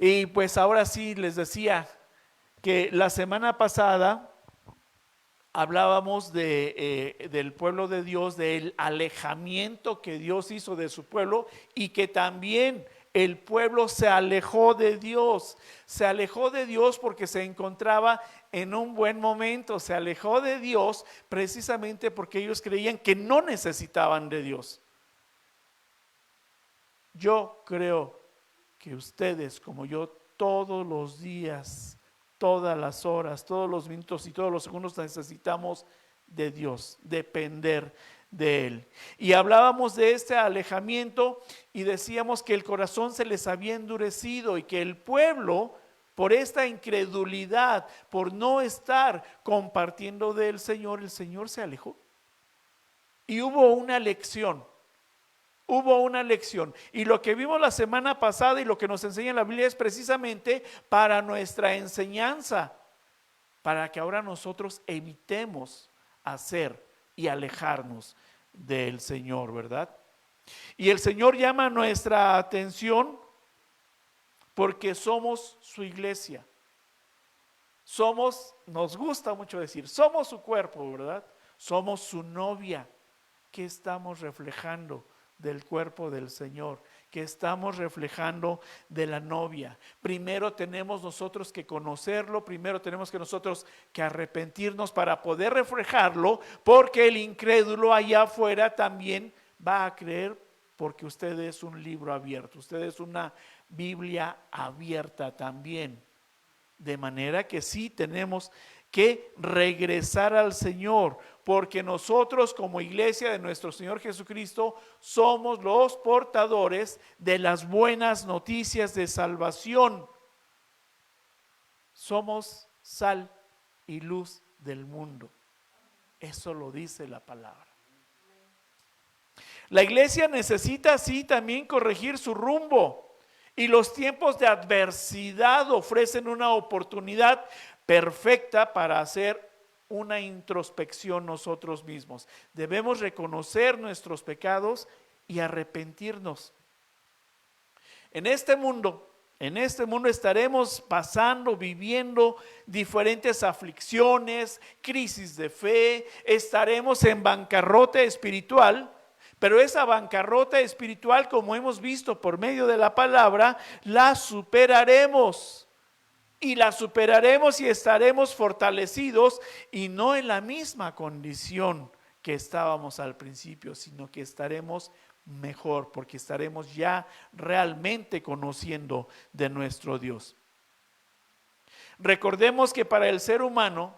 Y pues ahora sí les decía que la semana pasada hablábamos del pueblo de Dios, del alejamiento que Dios hizo de su pueblo y que también el pueblo se alejó de Dios. Se alejó de Dios porque se encontraba en un buen momento. Se alejó de Dios precisamente porque ellos creían que no necesitaban de Dios. Yo creo que ustedes, como yo, todos los días, todas las horas, todos los minutos y todos los segundos necesitamos de Dios, depender de Él. Y hablábamos de este alejamiento y decíamos que el corazón se les había endurecido y que el pueblo, por esta incredulidad, por no estar compartiendo del Señor, el Señor se alejó. Y hubo una lección. Hubo una lección y lo que vimos la semana pasada y lo que nos enseña la Biblia es precisamente para nuestra enseñanza, para que ahora nosotros evitemos hacer y alejarnos del Señor, ¿verdad? Y el Señor llama nuestra atención porque somos su iglesia. Nos gusta mucho decir, somos su cuerpo, ¿verdad? Somos su novia. ¿Qué estamos reflejando del cuerpo del Señor? Que estamos reflejando de la novia. Primero tenemos nosotros que conocerlo, primero tenemos que nosotros que arrepentirnos para poder reflejarlo, porque el incrédulo allá afuera también va a creer, porque usted es un libro abierto, usted es una Biblia abierta también. De manera que sí tenemos que regresar al Señor, porque nosotros como iglesia de nuestro Señor Jesucristo somos los portadores de las buenas noticias de salvación. Somos sal y luz del mundo. Eso lo dice la palabra. La iglesia necesita sí también corregir su rumbo. Y los tiempos de adversidad ofrecen una oportunidad perfecta para hacer una introspección nosotros mismos. Debemos reconocer nuestros pecados y arrepentirnos. En este mundo estaremos pasando, viviendo diferentes aflicciones, crisis de fe, estaremos en bancarrota espiritual. Pero esa bancarrota espiritual, como hemos visto por medio de la palabra, la superaremos. Y la superaremos y estaremos fortalecidos y no en la misma condición que estábamos al principio, sino que estaremos mejor porque estaremos ya realmente conociendo de nuestro Dios. Recordemos que para el ser humano,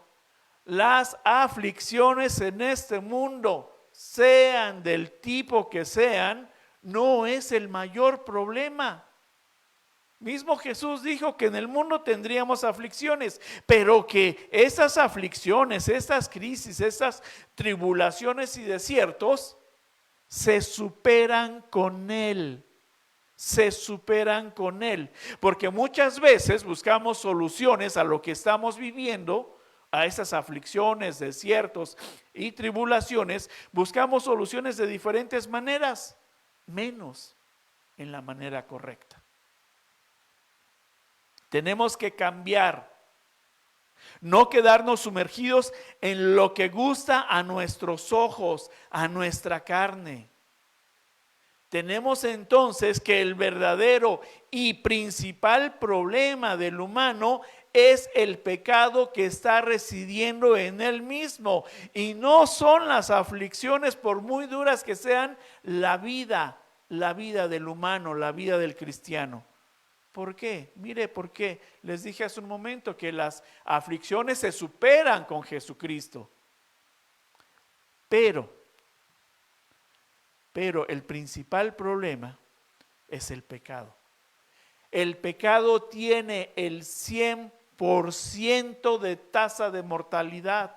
las aflicciones en este mundo, sean del tipo que sean, no es el mayor problema. Mismo Jesús dijo que en el mundo tendríamos aflicciones, pero que esas aflicciones, estas crisis, estas tribulaciones y desiertos se superan con Él. Se superan con Él, porque muchas veces buscamos soluciones a lo que estamos viviendo, a esas aflicciones, desiertos y tribulaciones, buscamos soluciones de diferentes maneras, menos en la manera correcta. Tenemos que cambiar, no quedarnos sumergidos en lo que gusta a nuestros ojos, a nuestra carne. Tenemos entonces que el verdadero y principal problema del humano es el pecado que está residiendo en él mismo, y no son las aflicciones, por muy duras que sean, la vida del humano, la vida del cristiano. ¿Por qué? Mire, ¿por qué? Les dije hace un momento que las aflicciones se superan con Jesucristo. Pero el principal problema es el pecado. El pecado tiene el 100% de tasa de mortalidad,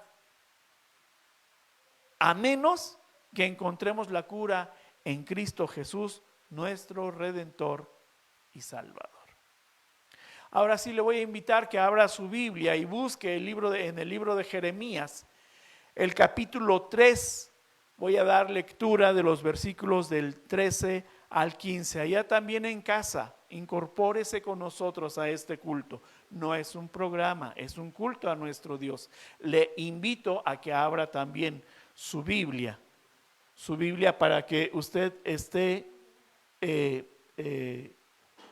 a menos que encontremos la cura en Cristo Jesús, nuestro Redentor y Salvador. Ahora sí le voy a invitar que abra su Biblia y busque en el libro de Jeremías, el capítulo 3. Voy a dar lectura de los versículos del 13 al 15. Allá también en casa, incorpórese con nosotros a este culto. No es un programa, es un culto a nuestro Dios. Le invito a que abra también su Biblia para que usted esté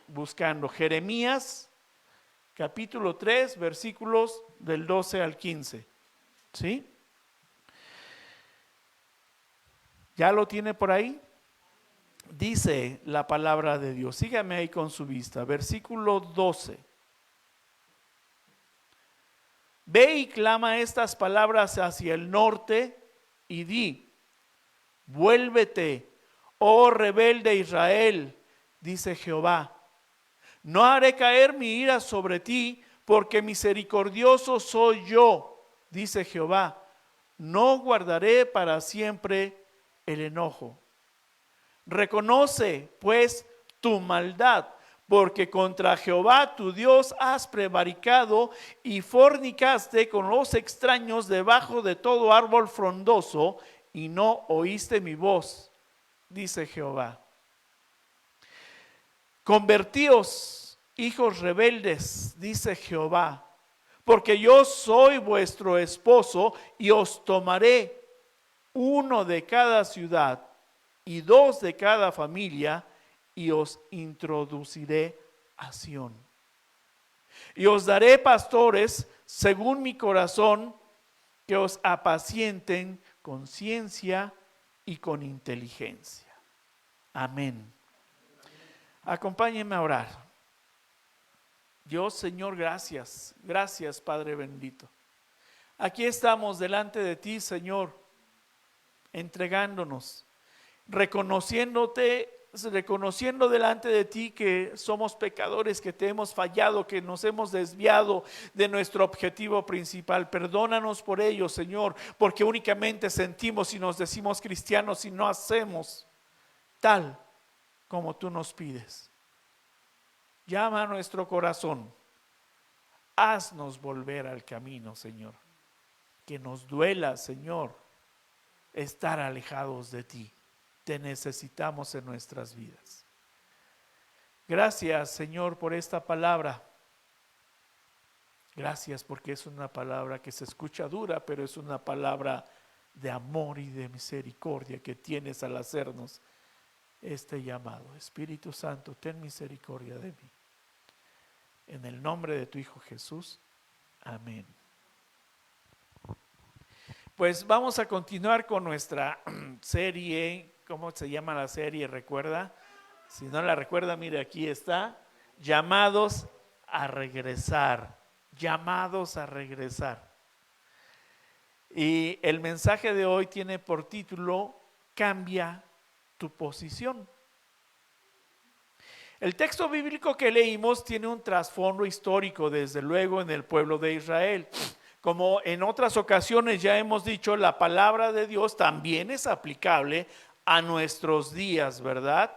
buscando Jeremías capítulo 3, versículos del 12 al 15. ¿Sí? ¿Ya lo tiene por ahí? Dice la palabra de Dios. Sígame ahí con su vista. Versículo 12. Ve y clama estas palabras hacia el norte y di: vuélvete, oh rebelde Israel, dice Jehová. No haré caer mi ira sobre ti, porque misericordioso soy yo, dice Jehová. No guardaré para siempre el enojo. Reconoce, pues, tu maldad, porque contra Jehová tu Dios has prevaricado y fornicaste con los extraños debajo de todo árbol frondoso, y no oíste mi voz, dice Jehová. Convertíos, hijos rebeldes, dice Jehová, porque yo soy vuestro esposo y os tomaré uno de cada ciudad y dos de cada familia, y os introduciré a Sión. Y os daré pastores según mi corazón, que os apacienten con ciencia y con inteligencia. Amén. Acompáñenme a orar. Dios, Señor, gracias. Gracias, Padre bendito. Aquí estamos delante de ti, Señor, entregándonos, reconociendo delante de ti que somos pecadores, que te hemos fallado, que nos hemos desviado de nuestro objetivo principal. Perdónanos por ello, Señor, porque únicamente sentimos y nos decimos cristianos y no hacemos tal como tú nos pides. Llama a nuestro corazón, haznos volver al camino, Señor. Que nos duela, Señor, estar alejados de ti. Te necesitamos en nuestras vidas. Gracias, Señor, por esta palabra. Gracias porque es una palabra que se escucha dura, pero es una palabra de amor y de misericordia que tienes al hacernos este llamado. Espíritu Santo, ten misericordia de mí. En el nombre de tu Hijo Jesús. Amén. Pues vamos a continuar con nuestra serie. ¿Cómo se llama la serie? ¿Recuerda? Si no la recuerda, mire, aquí está. Llamados a regresar. Llamados a regresar. Y el mensaje de hoy tiene por título: Cambia tu posición. El texto bíblico que leímos tiene un trasfondo histórico, desde luego, en el pueblo de Israel. Como en otras ocasiones ya hemos dicho, la palabra de Dios también es aplicable a nuestros días, ¿verdad?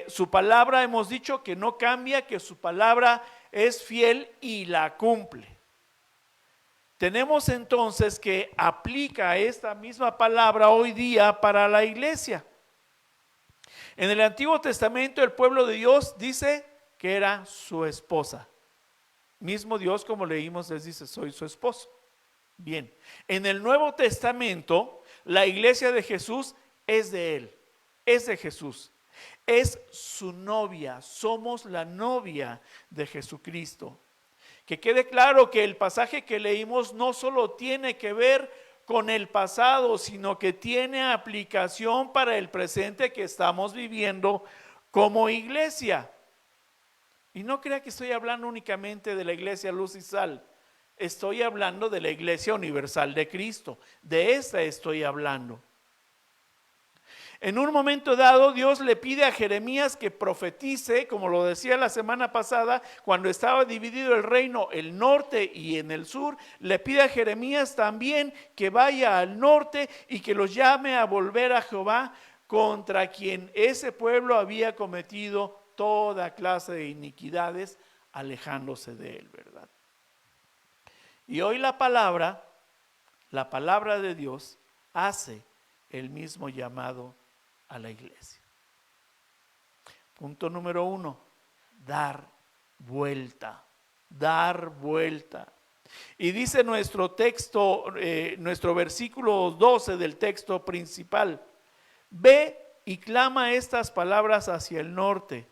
Su palabra, hemos dicho que no cambia, que su palabra es fiel y la cumple. Tenemos entonces que aplica esta misma palabra hoy día para la iglesia. En el Antiguo Testamento el pueblo de Dios dice que era su esposa. Mismo Dios, como leímos, les dice: soy su esposo. Bien, en el Nuevo Testamento la iglesia de Jesús es de Él, es de Jesús, es su novia, somos la novia de Jesucristo. Que quede claro que el pasaje que leímos no solo tiene que ver con el pasado, sino que tiene aplicación para el presente que estamos viviendo como iglesia. Y no crea que estoy hablando únicamente de la iglesia Luz y Sal. Estoy hablando de la iglesia universal de Cristo. De esta estoy hablando. En un momento dado, Dios le pide a Jeremías que profetice, como lo decía la semana pasada, cuando estaba dividido el reino, el norte y en el sur. Le pide a Jeremías también que vaya al norte y que los llame a volver a Jehová, contra quien ese pueblo había cometido toda clase de iniquidades, alejándose de él, ¿verdad? Y hoy la palabra de Dios hace el mismo llamado a la iglesia. Punto número 1. dar vuelta, dar vuelta. Y dice nuestro texto, nuestro versículo 12 del texto principal: ve y clama estas palabras hacia el norte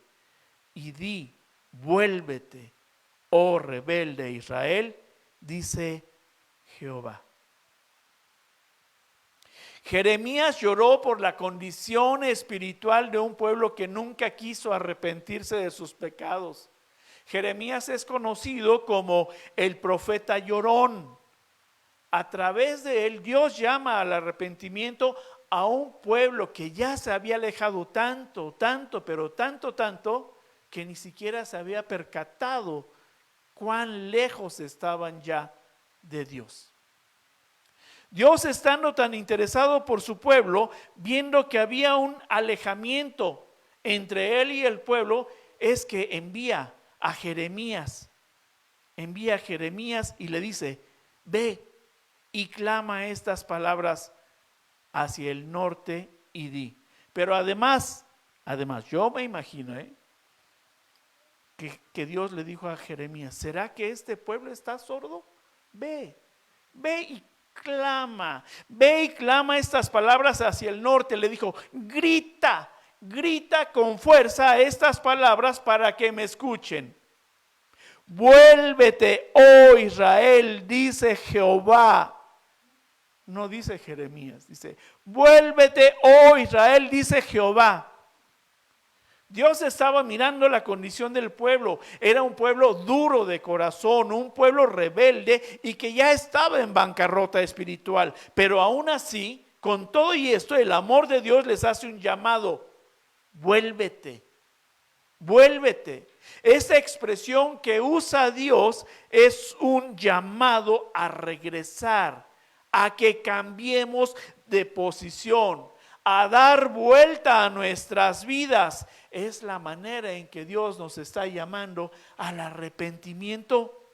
y di, vuélvete, oh rebelde Israel, dice Jehová. Jeremías lloró por la condición espiritual de un pueblo que nunca quiso arrepentirse de sus pecados. Jeremías es conocido como el profeta llorón. A través de él, Dios llama al arrepentimiento a un pueblo que ya se había alejado tanto, pero tanto, que ni siquiera se había percatado cuán lejos estaban ya de Dios. Dios, estando tan interesado por su pueblo, viendo que había un alejamiento entre él y el pueblo, es que envía a Jeremías y le dice: ve y clama estas palabras hacia el norte y di. Pero además, yo me imagino que Dios le dijo a Jeremías: ¿será que este pueblo está sordo? Ve y clama estas palabras hacia el norte. Le dijo: grita con fuerza estas palabras para que me escuchen. Vuélvete, oh Israel, dice Jehová. No dice Jeremías, dice: vuélvete, oh Israel, dice Jehová. Dios estaba mirando la condición del pueblo. Era un pueblo duro de corazón, un pueblo rebelde y que ya estaba en bancarrota espiritual. Pero aún así, con todo y esto, el amor de Dios les hace un llamado: vuélvete, vuélvete. Esta expresión que usa Dios es un llamado a regresar, a que cambiemos de posición, a dar vuelta a nuestras vidas. Es la manera en que Dios nos está llamando al arrepentimiento.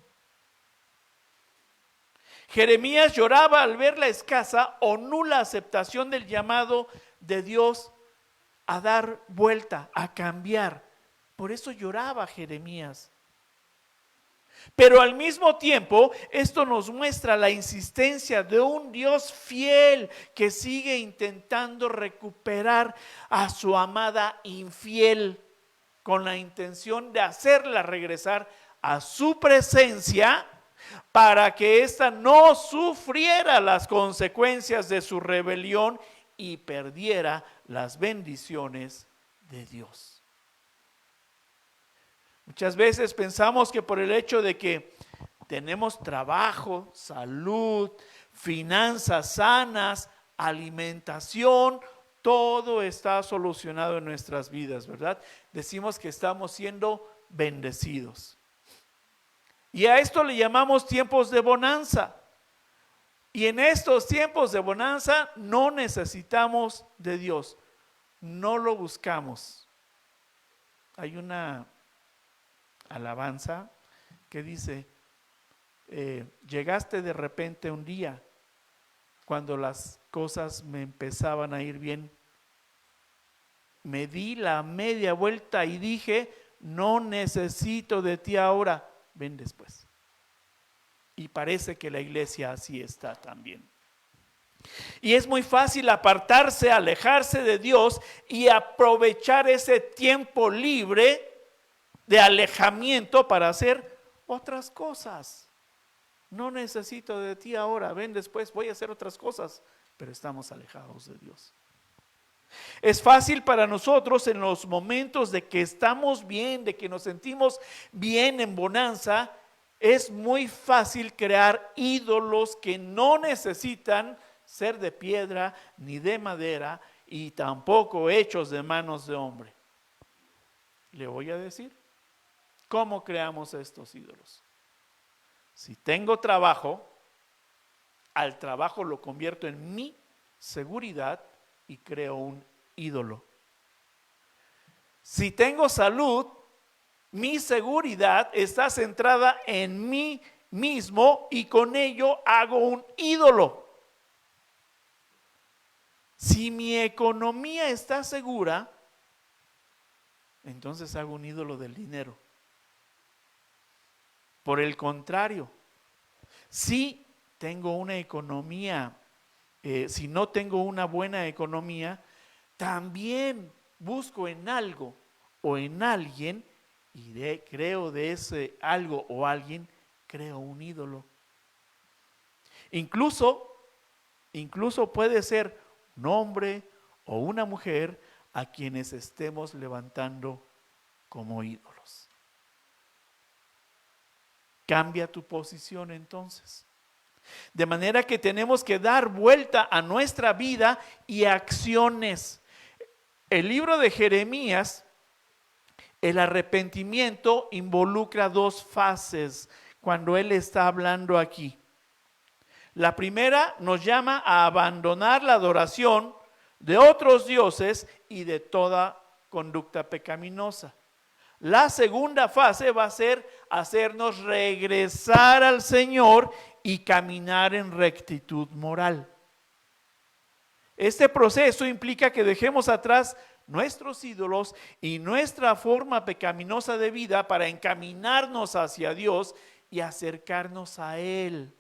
Jeremías lloraba al ver la escasa o nula aceptación del llamado de Dios a dar vuelta, a cambiar. Por eso lloraba Jeremías. Pero al mismo tiempo, esto nos muestra la insistencia de un Dios fiel que sigue intentando recuperar a su amada infiel con la intención de hacerla regresar a su presencia para que ésta no sufriera las consecuencias de su rebelión y perdiera las bendiciones de Dios. Muchas veces pensamos que por el hecho de que tenemos trabajo, salud, finanzas sanas, alimentación, todo está solucionado en nuestras vidas, ¿verdad? Decimos que estamos siendo bendecidos. Y a esto le llamamos tiempos de bonanza. Y en estos tiempos de bonanza no necesitamos de Dios, no lo buscamos. Hay una alabanza que dice: llegaste de repente un día cuando las cosas me empezaban a ir bien. Me di la media vuelta y dije: no necesito de ti ahora, ven después. Y parece que la iglesia así está también. Y es muy fácil apartarse, alejarse de Dios y aprovechar ese tiempo libre de alejamiento para hacer otras cosas. No necesito de ti ahora, ven después, voy a hacer otras cosas, pero estamos alejados de Dios. Es fácil para nosotros en los momentos de que estamos bien, de que nos sentimos bien en bonanza, es muy fácil crear ídolos que no necesitan ser de piedra ni de madera y tampoco hechos de manos de hombre. Le voy a decir cómo creamos estos ídolos. Si tengo trabajo, al trabajo lo convierto en mi seguridad y creo un ídolo. Si tengo salud, mi seguridad está centrada en mí mismo y con ello hago un ídolo. Si mi economía está segura, entonces hago un ídolo del dinero. Por el contrario, si tengo una economía, si no tengo una buena economía, también busco en algo o en alguien y creo de ese algo o alguien, creo un ídolo. Incluso puede ser un hombre o una mujer a quienes estemos levantando como ídolos. Cambia tu posición entonces. De manera que tenemos que dar vuelta a nuestra vida y acciones. El libro de Jeremías, el arrepentimiento involucra dos fases cuando él está hablando aquí. La primera nos llama a abandonar la adoración de otros dioses y de toda conducta pecaminosa. La segunda fase va a ser hacernos regresar al Señor y caminar en rectitud moral. Este proceso implica que dejemos atrás nuestros ídolos y nuestra forma pecaminosa de vida para encaminarnos hacia Dios y acercarnos a Él.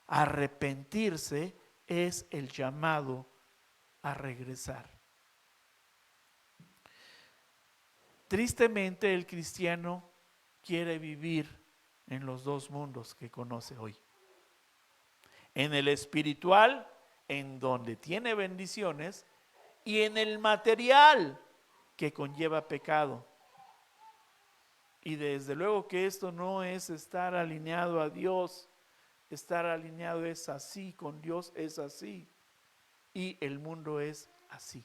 Arrepentirse es el llamado a regresar. Tristemente, el cristiano quiere vivir en los dos mundos que conoce hoy. En el espiritual, en donde tiene bendiciones, y en el material, que conlleva pecado. Y desde luego que esto no es estar alineado a Dios. Estar alineado es así, con Dios es así, y el mundo es así.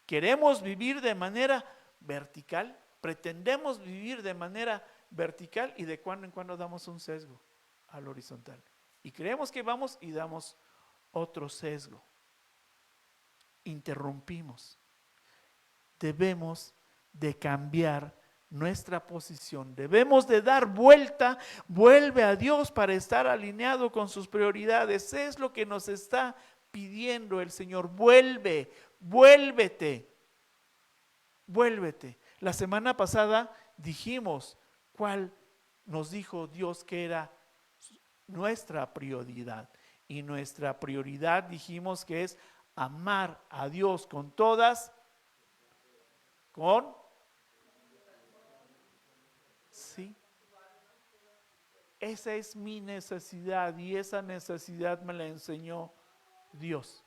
Queremos vivir de manera vertical, pretendemos vivir de manera vertical y de cuando en cuando damos un sesgo al horizontal. Y creemos que vamos y damos otro sesgo. Interrumpimos. Debemos de cambiar nuestra posición. Debemos de dar vuelve a Dios para estar alineado con sus prioridades. Es lo que nos está pidiendo el Señor. Vuélvete. La semana pasada dijimos cuál nos dijo Dios que era nuestra prioridad. Y nuestra prioridad dijimos que es amar a Dios con todas, sí. Esa es mi necesidad y esa necesidad me la enseñó Dios.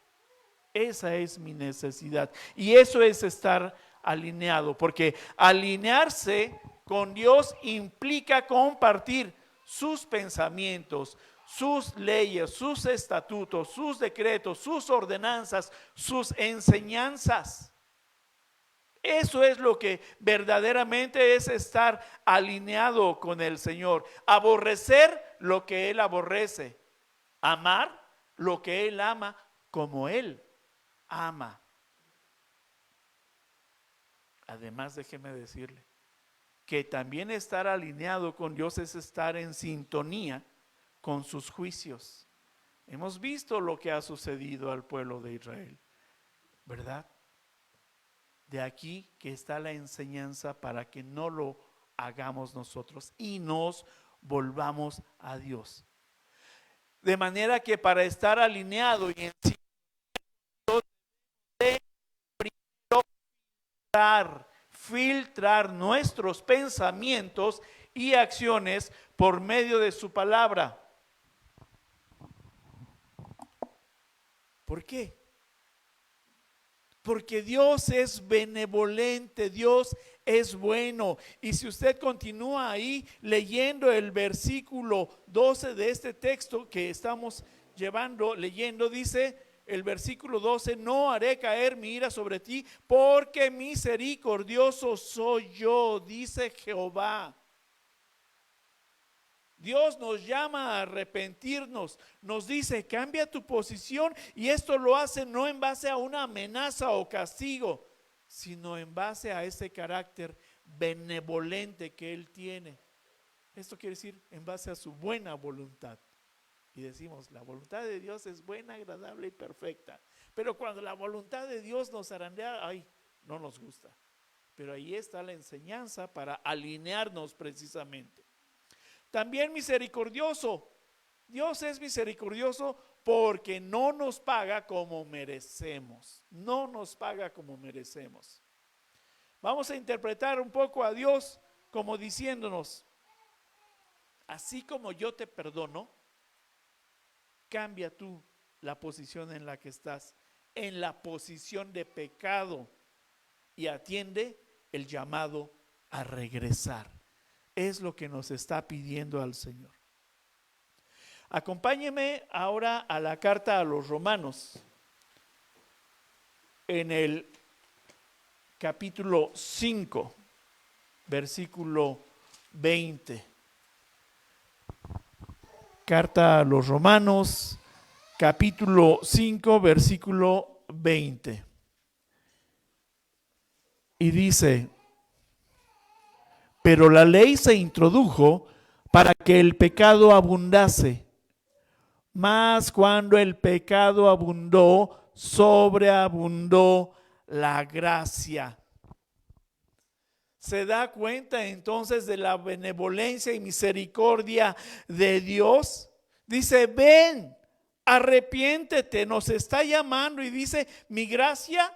Esa es mi necesidad y eso es estar alineado, porque alinearse con Dios implica compartir sus pensamientos, sus leyes, sus estatutos, sus decretos, sus ordenanzas, sus enseñanzas. Eso es lo que verdaderamente es estar alineado con el Señor. Aborrecer lo que Él aborrece. Amar lo que Él ama como Él ama. Además, déjeme decirle que también estar alineado con Dios es estar en sintonía con sus juicios. Hemos visto lo que ha sucedido al pueblo de Israel, ¿verdad? De aquí que está la enseñanza para que no lo hagamos nosotros y nos volvamos a Dios. De manera que para estar alineado y en sí, de primero filtrar nuestros pensamientos y acciones por medio de su palabra. ¿Por qué? Porque Dios es benevolente, Dios es bueno. Y si usted continúa ahí leyendo el versículo 12 de este texto que estamos leyendo, dice el versículo 12: no haré caer mi ira sobre ti, porque misericordioso soy yo, dice Jehová. Dios nos llama a arrepentirnos, nos dice cambia tu posición, y esto lo hace no en base a una amenaza o castigo, sino en base a ese carácter benevolente que Él tiene. Esto quiere decir en base a su buena voluntad. Y decimos, la voluntad de Dios es buena, agradable y perfecta. Pero cuando la voluntad de Dios nos zarandea, ay, no nos gusta. Pero ahí está la enseñanza para alinearnos precisamente. También misericordioso. Dios es misericordioso porque no nos paga como merecemos. No nos paga como merecemos. Vamos a interpretar un poco a Dios como diciéndonos, así como yo te perdono, cambia tú la posición en la que estás, en la posición de pecado, y atiende el llamado a regresar. Es lo que nos está pidiendo al Señor. Acompáñeme ahora a la carta a los Romanos, en el capítulo 5, versículo 20. Carta a los Romanos, capítulo 5, versículo 20. Y dice, pero la ley se introdujo para que el pecado abundase. Mas cuando el pecado abundó, sobreabundó la gracia. ¿Se da cuenta entonces de la benevolencia y misericordia de Dios? Dice, ven, arrepiéntete, nos está llamando y dice, mi gracia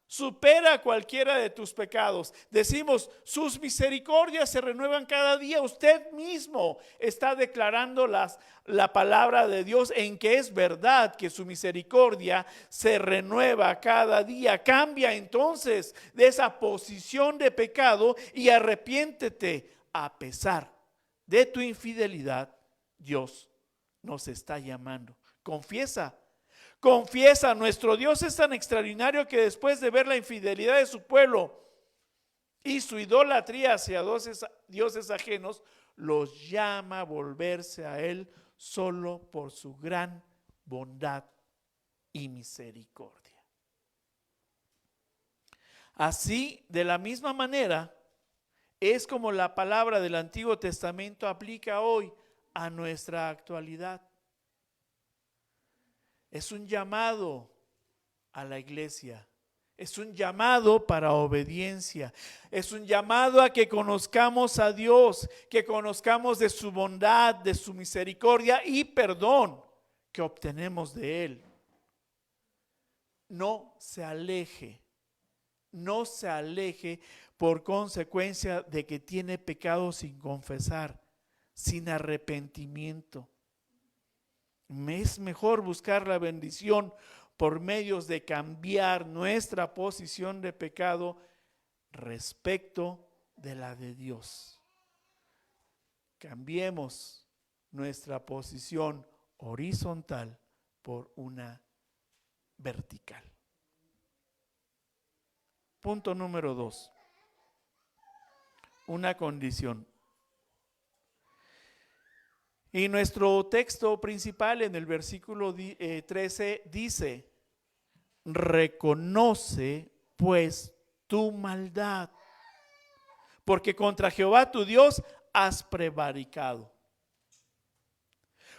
supera cualquiera de tus pecados. Decimos, sus misericordias se renuevan cada día. Usted mismo está declarando la palabra de Dios en que es verdad que su misericordia se renueva cada día. Cambia entonces de esa posición de pecado y arrepiéntete. A pesar de tu infidelidad, Dios nos está llamando. Confiesa. Confiesa, nuestro Dios es tan extraordinario que después de ver la infidelidad de su pueblo y su idolatría hacia dioses ajenos, los llama a volverse a Él solo por su gran bondad y misericordia. Así, de la misma manera, es como la palabra del Antiguo Testamento aplica hoy a nuestra actualidad. Es un llamado a la iglesia, es un llamado para obediencia, es un llamado a que conozcamos a Dios, que conozcamos de su bondad, de su misericordia y perdón que obtenemos de Él. No se aleje por consecuencia de que tiene pecado sin confesar, sin arrepentimiento. Es mejor buscar la bendición por medios de cambiar nuestra posición de pecado respecto de la de Dios. Cambiemos nuestra posición horizontal por una vertical. Punto número 2. Una condición. Y nuestro texto principal en el versículo 13 dice, reconoce pues tu maldad, porque contra Jehová tu Dios has prevaricado.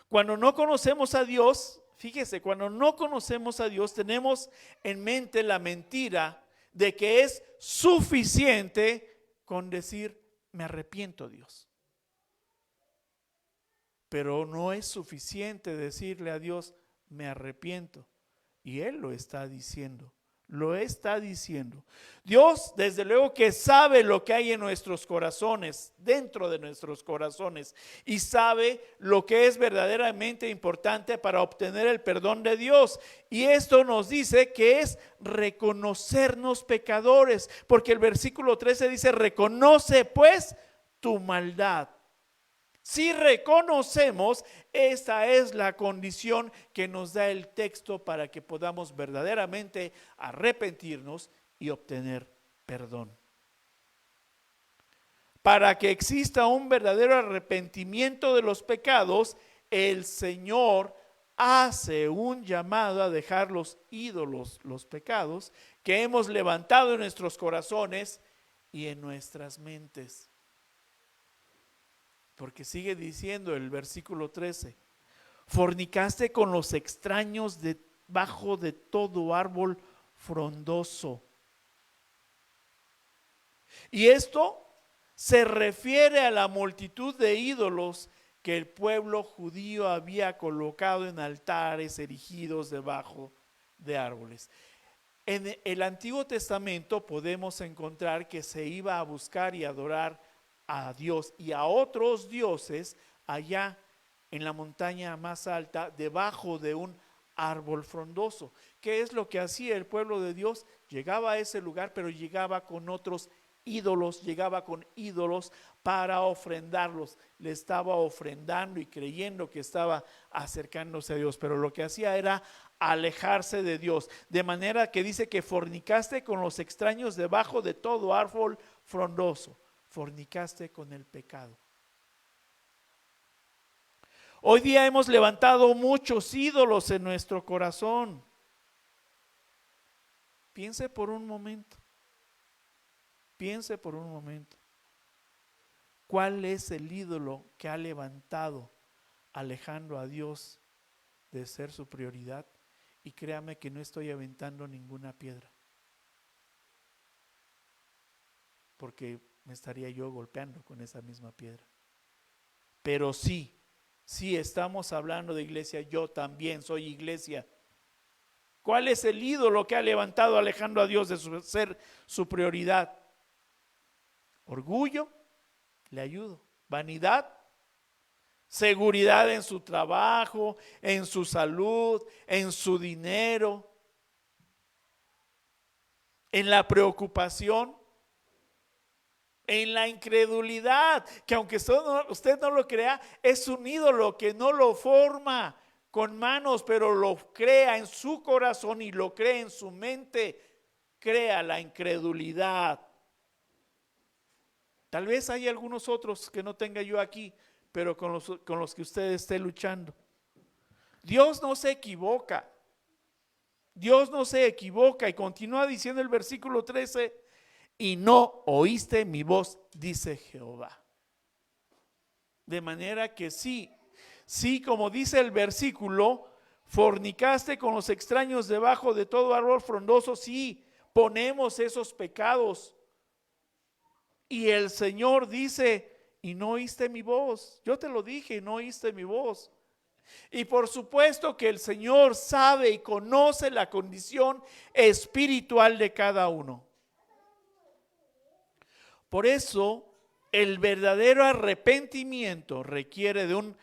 Cuando no conocemos a Dios, fíjese, cuando no conocemos a Dios tenemos en mente la mentira de que es suficiente con decir, me arrepiento, Dios. Pero no es suficiente decirle a Dios, me arrepiento. Y Él lo está diciendo, Dios, desde luego que sabe lo que hay en nuestros corazones, dentro de nuestros corazones, y sabe lo que es verdaderamente importante para obtener el perdón de Dios. Y esto nos dice que es reconocernos pecadores, porque el versículo 13 dice, reconoce pues tu maldad. Si reconocemos, esa es la condición que nos da el texto para que podamos verdaderamente arrepentirnos y obtener perdón. Para que exista un verdadero arrepentimiento de los pecados, el Señor hace un llamado a dejar los ídolos, los pecados que hemos levantado en nuestros corazones y en nuestras mentes. Porque sigue diciendo el versículo 13, fornicaste con los extraños debajo de todo árbol frondoso. Y esto se refiere a la multitud de ídolos que el pueblo judío había colocado en altares erigidos debajo de árboles. En el Antiguo Testamento podemos encontrar que se iba a buscar y adorar a Dios y a otros dioses allá en la montaña más alta, debajo de un árbol frondoso. ¿Qué es lo que hacía el pueblo de Dios? Llegaba a ese lugar, pero llegaba con otros ídolos, llegaba con ídolos para ofrendarlos. Le estaba ofrendando y creyendo que estaba acercándose a Dios, pero lo que hacía era alejarse de Dios, de manera que dice que fornicaste con los extraños debajo de todo árbol frondoso. Fornicaste con el pecado. Hoy día hemos levantado muchos ídolos en nuestro corazón. Piense por un momento. Piense por un momento. ¿Cuál es el ídolo que ha levantado alejando a Dios de ser su prioridad? Y créame que no estoy aventando ninguna piedra, porque me estaría yo golpeando con esa misma piedra. Pero sí estamos hablando de iglesia, yo también soy iglesia. ¿Cuál es el ídolo que ha levantado alejando a Dios de ser su prioridad? Orgullo, le ayudo. Vanidad, seguridad en su trabajo, en su salud, en su dinero, en la preocupación, en la incredulidad, que aunque usted no lo crea, es un ídolo que no lo forma con manos, pero lo crea en su corazón y lo cree en su mente. Crea la incredulidad. Tal vez hay algunos otros que no tenga yo aquí, pero con los que usted esté luchando. Dios no se equivoca. Dios no se equivoca. Y continúa diciendo el versículo 13, y no oíste mi voz, dice Jehová. De manera que sí, como dice el versículo, fornicaste con los extraños debajo de todo árbol frondoso, sí, ponemos esos pecados. Y el Señor dice, y no oíste mi voz. Yo te lo dije, y no oíste mi voz. Y por supuesto que el Señor sabe y conoce la condición espiritual de cada uno. Por eso, el verdadero arrepentimiento requiere de un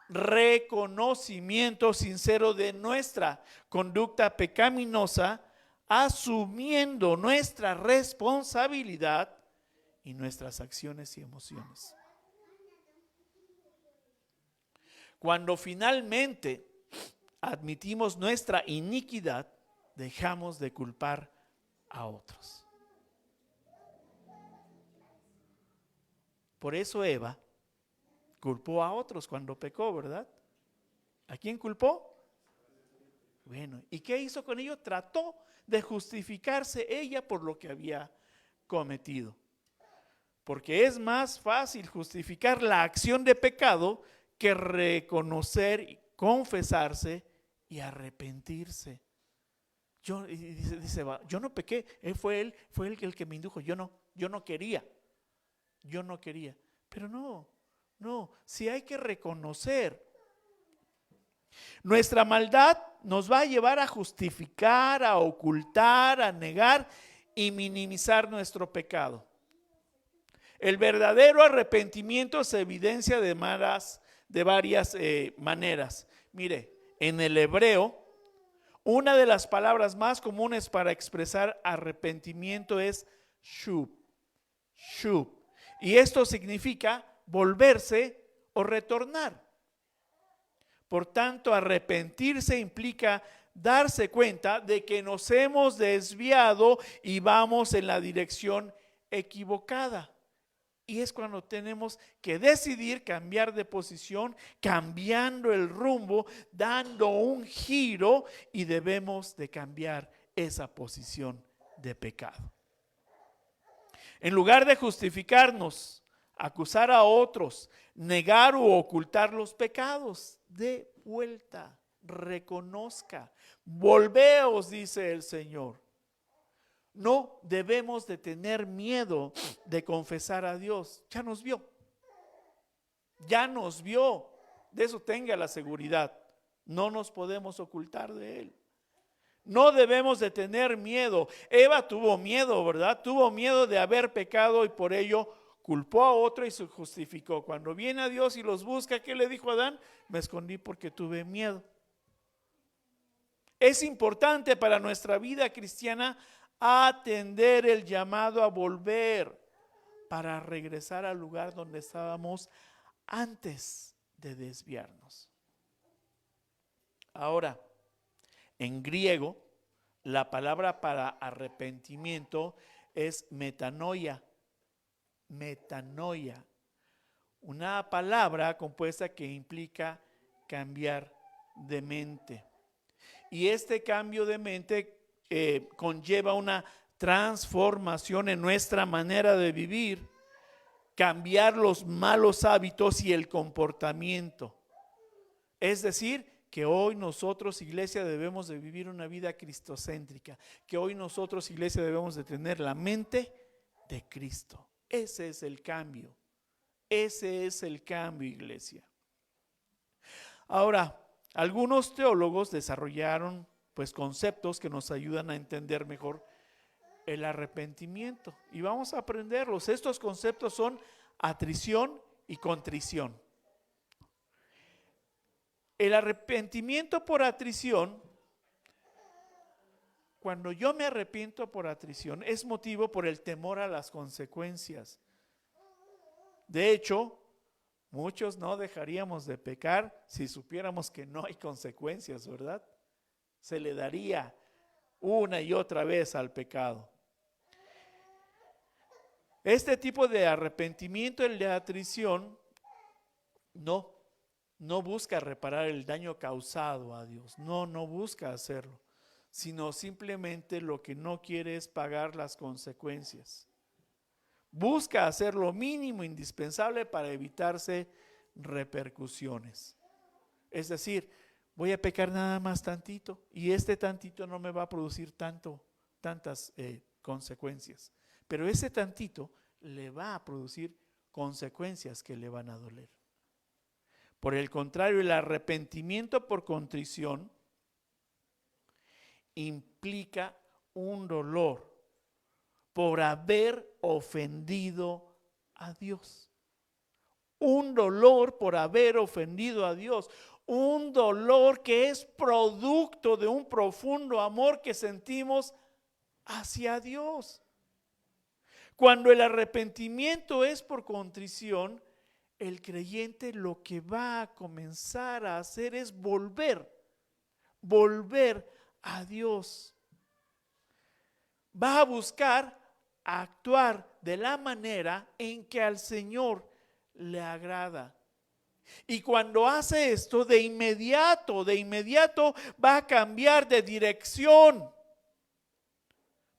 reconocimiento sincero de nuestra conducta pecaminosa, asumiendo nuestra responsabilidad y nuestras acciones y emociones. Cuando finalmente admitimos nuestra iniquidad, dejamos de culpar a otros. Por eso Eva culpó a otros cuando pecó, ¿verdad? ¿A quién culpó? Bueno, ¿y qué hizo con ello? Trató de justificarse ella por lo que había cometido. Porque es más fácil justificar la acción de pecado que reconocer, confesarse y arrepentirse. Dice, yo no pequé, fue él el que me indujo, yo no quería. Pero no, si hay que reconocer. Nuestra maldad nos va a llevar a justificar, a ocultar, a negar y minimizar nuestro pecado. El verdadero arrepentimiento se evidencia de varias maneras. Mire, en el hebreo, una de las palabras más comunes para expresar arrepentimiento es shub. Y esto significa volverse o retornar. Por tanto, arrepentirse implica darse cuenta de que nos hemos desviado y vamos en la dirección equivocada. Y es cuando tenemos que decidir cambiar de posición, cambiando el rumbo, dando un giro, y debemos de cambiar esa posición de pecado. En lugar de justificarnos, acusar a otros, negar u ocultar los pecados, dé vuelta, reconozca, volveos, dice el Señor. No debemos de tener miedo de confesar a Dios. Ya nos vio. Ya nos vio. De eso tenga la seguridad. No nos podemos ocultar de Él. No debemos de tener miedo. Eva tuvo miedo, ¿verdad? Tuvo miedo de haber pecado y por ello culpó a otro y se justificó. Cuando viene a Dios y los busca, ¿qué le dijo a Adán? Me escondí porque tuve miedo. Es importante para nuestra vida cristiana atender el llamado a volver para regresar al lugar donde estábamos antes de desviarnos. Ahora, en griego, la palabra para arrepentimiento es metanoia. Metanoia. Una palabra compuesta que implica cambiar de mente. Y este cambio de mente conlleva una transformación en nuestra manera de vivir, cambiar los malos hábitos y el comportamiento. Es decir, que hoy nosotros, iglesia, debemos de vivir una vida cristocéntrica, que hoy nosotros, iglesia, debemos de tener la mente de Cristo. Ese es el cambio. Ese es el cambio, iglesia. Ahora, algunos teólogos desarrollaron pues conceptos que nos ayudan a entender mejor el arrepentimiento y vamos a aprenderlos. Estos conceptos son atrición y contrición. El arrepentimiento por atrición, cuando yo me arrepiento por atrición, es motivo por el temor a las consecuencias. De hecho, muchos no dejaríamos de pecar si supiéramos que no hay consecuencias, ¿verdad? Se le daría una y otra vez al pecado. Este tipo de arrepentimiento, el de atrición, no busca reparar el daño causado a Dios. No busca hacerlo, sino simplemente lo que no quiere es pagar las consecuencias. Busca hacer lo mínimo indispensable para evitarse repercusiones. Es decir, voy a pecar nada más tantito y este tantito no me va a producir tantas consecuencias. Pero ese tantito le va a producir consecuencias que le van a doler. Por el contrario, el arrepentimiento por contrición implica un dolor por haber ofendido a Dios. Un dolor por haber ofendido a Dios. Un dolor que es producto de un profundo amor que sentimos hacia Dios. Cuando el arrepentimiento es por contrición, el creyente lo que va a comenzar a hacer es volver a Dios. Va a buscar actuar de la manera en que al Señor le agrada. Y cuando hace esto, de inmediato va a cambiar de dirección,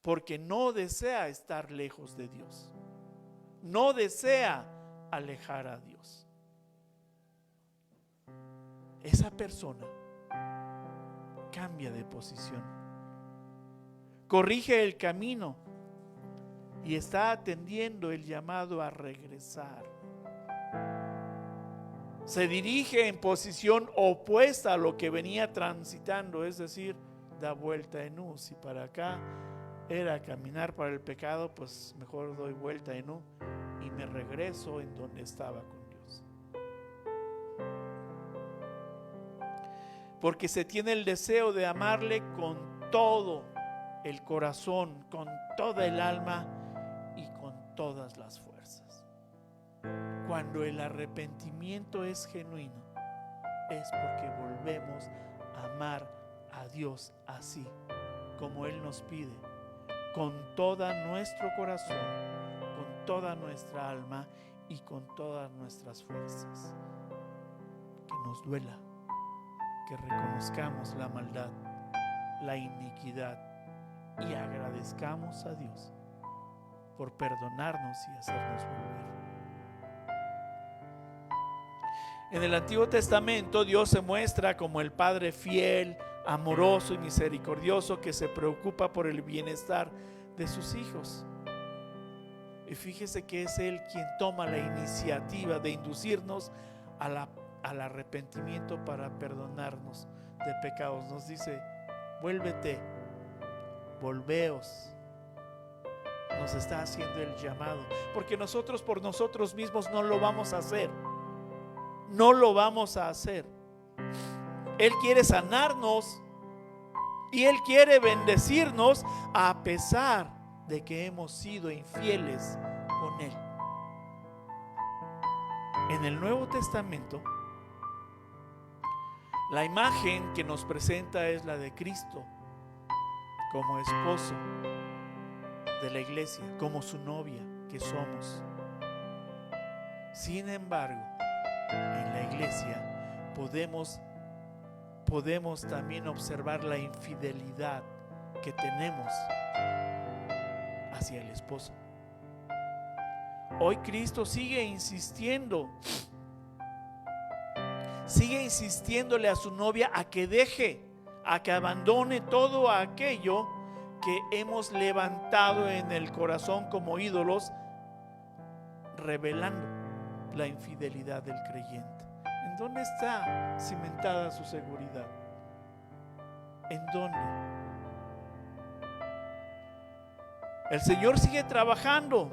porque no desea estar lejos de Dios. No desea alejar a Dios. Esa persona cambia de posición, corrige el camino y está atendiendo el llamado a regresar. Se dirige en posición opuesta a lo que venía transitando, es decir, da vuelta en U. Si para acá era caminar para el pecado, pues mejor doy vuelta en U y me regreso en donde estaba con Dios. Porque se tiene el deseo de amarle con todo el corazón, con toda el alma y con todas las fuerzas. Cuando el arrepentimiento es genuino, es porque volvemos a amar a Dios así como Él nos pide, con todo nuestro corazón, con toda nuestra alma y con todas nuestras fuerzas. Que nos duela, que reconozcamos la maldad, la iniquidad y agradezcamos a Dios por perdonarnos y hacernos volver. En el Antiguo Testamento Dios se muestra como el Padre fiel, amoroso y misericordioso que se preocupa por el bienestar de sus hijos. Y fíjese que es Él quien toma la iniciativa de inducirnos al arrepentimiento para perdonarnos de pecados. Nos dice: vuélvete, volveos. Nos está haciendo el llamado, porque nosotros por nosotros mismos no lo vamos a hacer. No lo vamos a hacer. Él quiere sanarnos y Él quiere bendecirnos a pesar de que hemos sido infieles con Él. En el Nuevo Testamento, la imagen que nos presenta es la de Cristo como esposo de la iglesia, como su novia que somos. Sin embargo, en la iglesia podemos también observar la infidelidad que tenemos hacia el esposo. Hoy Cristo sigue insistiéndole a su novia a que deje, a que abandone todo aquello que hemos levantado en el corazón como ídolos, revelando la infidelidad del creyente. ¿En dónde está cimentada su seguridad? ¿En dónde? El Señor sigue trabajando,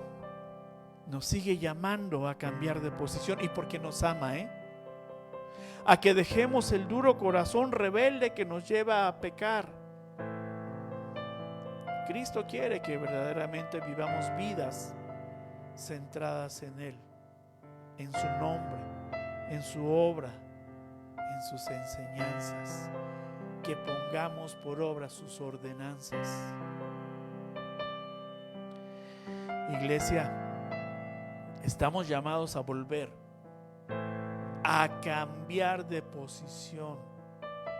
nos sigue llamando a cambiar de posición, y porque nos ama, a que dejemos el duro corazón rebelde que nos lleva a pecar. Cristo quiere que verdaderamente vivamos vidas centradas en Él, en su nombre, en su obra, en sus enseñanzas, que pongamos por obra sus ordenanzas. Iglesia, estamos llamados a volver, a cambiar de posición,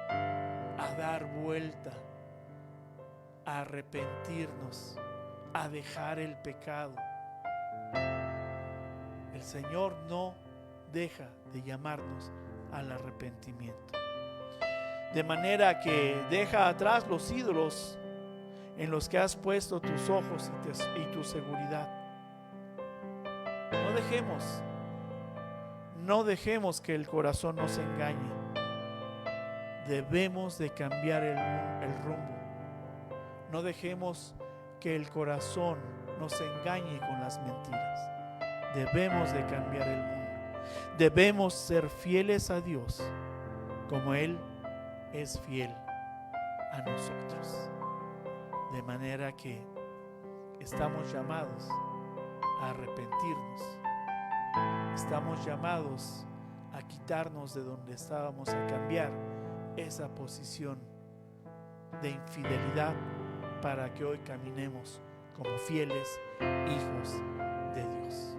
a dar vuelta, a arrepentirnos, a dejar el pecado. El Señor no deja de llamarnos al arrepentimiento, de manera que deja atrás los ídolos en los que has puesto tus ojos y tu seguridad. No dejemos que el corazón nos engañe. Debemos de cambiar el rumbo. No dejemos que el corazón nos engañe con las mentiras. Debemos de cambiar el mundo. Debemos ser fieles a Dios como Él es fiel a nosotros. De manera que estamos llamados a arrepentirnos. Estamos llamados a quitarnos de donde estábamos, a cambiar esa posición de infidelidad para que hoy caminemos como fieles hijos de Dios.